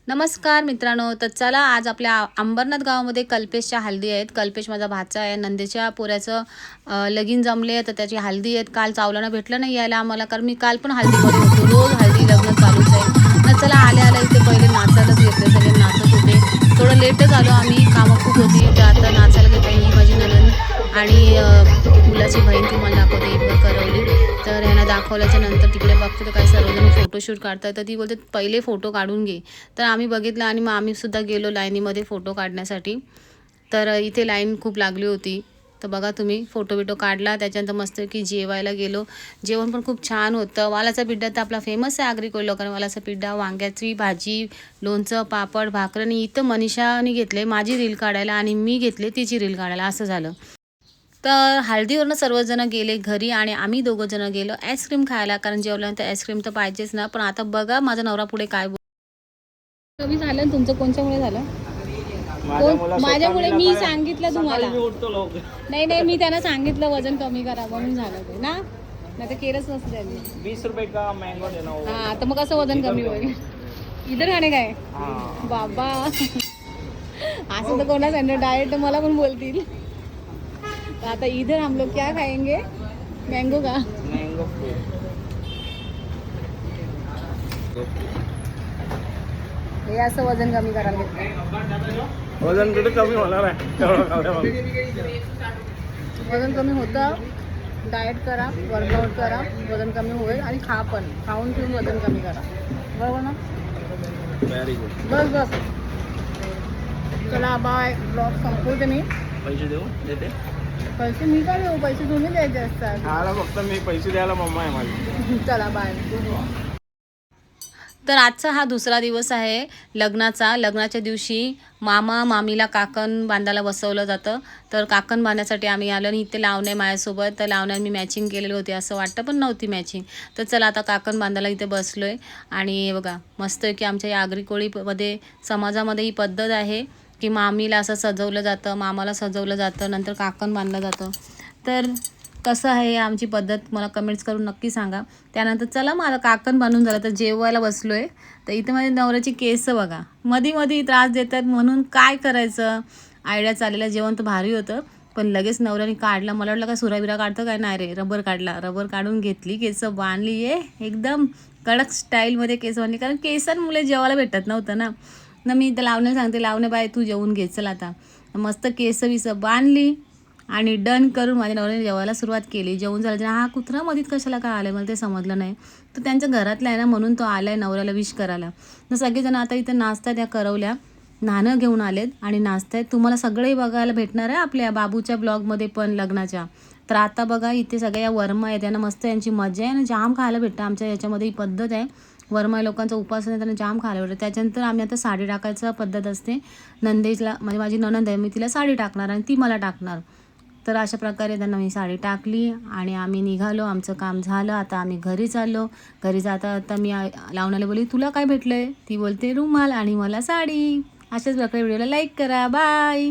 नमस्कार मित्रांनो, तर चला आज आपल्या अंबरनाथ गावामध्ये कल्पेशच्या हल्दी आहेत. कल्पेश माझा भाचा आहे. नंदेच्या पोऱ्याचं लगीन जमले तर त्याची हल्दी आहेत. काल चावलानं भेटलं नाही यायला आम्हाला, कारण मी काल पण हल्दीमध्ये होतो. रोज हल्दी लग्न चालूच आहे ना. चला आल्या इथे पहिले नाचायलाच घेतलं, सगळे नाचत होते. थोडं लेटच आलो आम्ही, कामं खूप होती. तर आता नाचायला घेतलं. ही माझी नणंद आणि मुलाची बहीण तुम्हाला दाखवते इथं करवली. तर ह्यांना दाखवल्याच्या नंतर तिकडे बघते तर काही सर्वजण फोटोशूट काढतात. तर ती बोलते पहिले फोटो काढून घे. तर आम्ही बघितलं आणि मग आम्ही सुद्धा गेलो लाईनीमध्ये फोटो काढण्यासाठी. तर इथे लाईन खूप लागली होती. तर बघा तुम्ही फोटो बिटो काढला. त्याच्यानंतर मस्त की जेवायला गेलो. जेवण पण खूप छान होतं. वालाचा पिठा तर आपला फेमस आहे आगरी कोळी लोकांना. वालाचा पिठा, वांग्याची भाजी, लोणचं, पापड, भाकरं. आणि इथं मनीषाने घेतले माझी रील काढायला आणि मी घेतले तिची रील काढायला, असं झालं. तर हळदीवरनं सर्वजण गेले घरी आणि आम्ही दोघं जण गेलो आईस्क्रीम खायला, कारण जेवल्यानंतर आईस्क्रीम तर पाहिजेच ना. पण आता बघा माझा नवरा पुढे काय कमी झालं. तुमचं कोणच्यामुळे झालं? माझ्यामुळे. मी सांगितलं तुम्हाला. नाही मी त्यांना सांगितलं वजन कमी करा म्हणून झालं ते ना. नाही तर केलंच नसतं त्यांनी. 20 रुपये का मैंगो देना होगा. हा, तर मग कसं वजन कमी होईल? इधर खाणे काय बाबा. असं तर कोणा सांगणार, डायरेक्ट मला पण बोलतील. तो आता इधर हम लोग क्या खाएंगे? मैंगो का मैंगो हे असं वजन कमी करायला घेतलं. वजन कुठे कमी होणार आहे? वजन कमी होतं. डाएट करा, वर्कआउट करा, वजन कमी होईल. आणि खा पण, खाऊन पिऊन वजन कमी करा, बरोबर ना? Very good. बस चला बाय. ब्लॉग संपवते मी. पैसे देऊ देते? पैसे मी काय देऊ? पैसे तुम्ही द्यायचे असतात. खायला फक्त मी पैसे द्यायला मम्मा आहे माझी. चला बाय. तर आजचा हा दुसरा दिवस आहे लग्नाचा. लग्नाच्या दिवशी मामा मामीला काकण बांधायला बसवलं जातं. तर काकण बांधण्यासाठी आम्ही आलो आणि इथे लावणे माझ्यासोबत. तर लावण्यात मी मॅचिंग केलेली होती असं वाटतं, पण नव्हती मॅचिंग. तर चला आता काकण बांधायला इथे बसलो आहे. आणि बघा मस्त आहे की आमच्या या आगरी कोळीमध्ये समाजामध्ये ही पद्धत आहे की मामीला असं सजवलं जातं, मामाला सजवलं जातं, नंतर काकण बांधलं जातं. तर कसं आहे आमची पद्धत मला कमेंट्स करून नक्की सांगा. त्यानंतर चला मला काकण बांधून झालं तर जेवायला बसलो आहे. तर इथं माझ्या नवऱ्याची केस बघा मध्ये त्रास देतात, म्हणून काय करायचं आयडिया चाललेला. जेवण तर भारी होतं पण लगेच नवऱ्याने काढला. मला वाटलं काय सुराबिरा काढतं काय, नाही रे, रबर काढला. रबर काढून घेतली, केस बांधली आहे एकदम कडक स्टाईलमध्ये केस बांधली. कारण केसांमुळे जेवायला भेटत नव्हतं ना मी तर लावण्याला सांगते, लावणे बाय तू जेवून घे चल आता. मस्त केस विस बांधली आणि डन करून माझ्या नवऱ्याने जेवायला सुरुवात केली. जेवण झालं. हा कुत्रा मधीत कशाला काय आलं मला ते समजलं नाही. तर त्यांच्या घरातला आहे ना, म्हणून तो आला आहे नवऱ्याला विश करायला. तर सगळेजण आता इथं नाचतात. त्या करवल्या नाणं घेऊन आलेत आणि नाचतायत. तुम्हाला सगळंही बघायला भेटणार आहे आपल्या बाबूच्या ब्लॉगमध्ये पण लग्नाच्या. तर आता बघा इथे सगळ्या या वर्मा आहेत, त्यांना मस्त यांची मजा आहे आणि जाम खायला भेटतं. आमच्या याच्यामध्ये ही पद्धत आहे. वर्मा लोकांचा उपास आहे, त्यांना जाम खायला भेटतं. त्याच्यानंतर आम्ही आता साडी टाकायचं पद्धत असते. नंदेशला म्हणजे माझी नणंद आहे, मी तिला साडी टाकणार आणि ती मला टाकणार. तर अशा प्रकारे त्यांना मी साडी टाकली आणि आम्ही निघालो. आमचं काम झालं. आता आम्ही घरी चाललो. घरी जाता मी लावण्याला बोलली तुला काय भेटलं आहे? ती बोलते रुमाल आणि मला साडी. अशाच प्रकारे व्हिडिओला लाईक करा. बाय.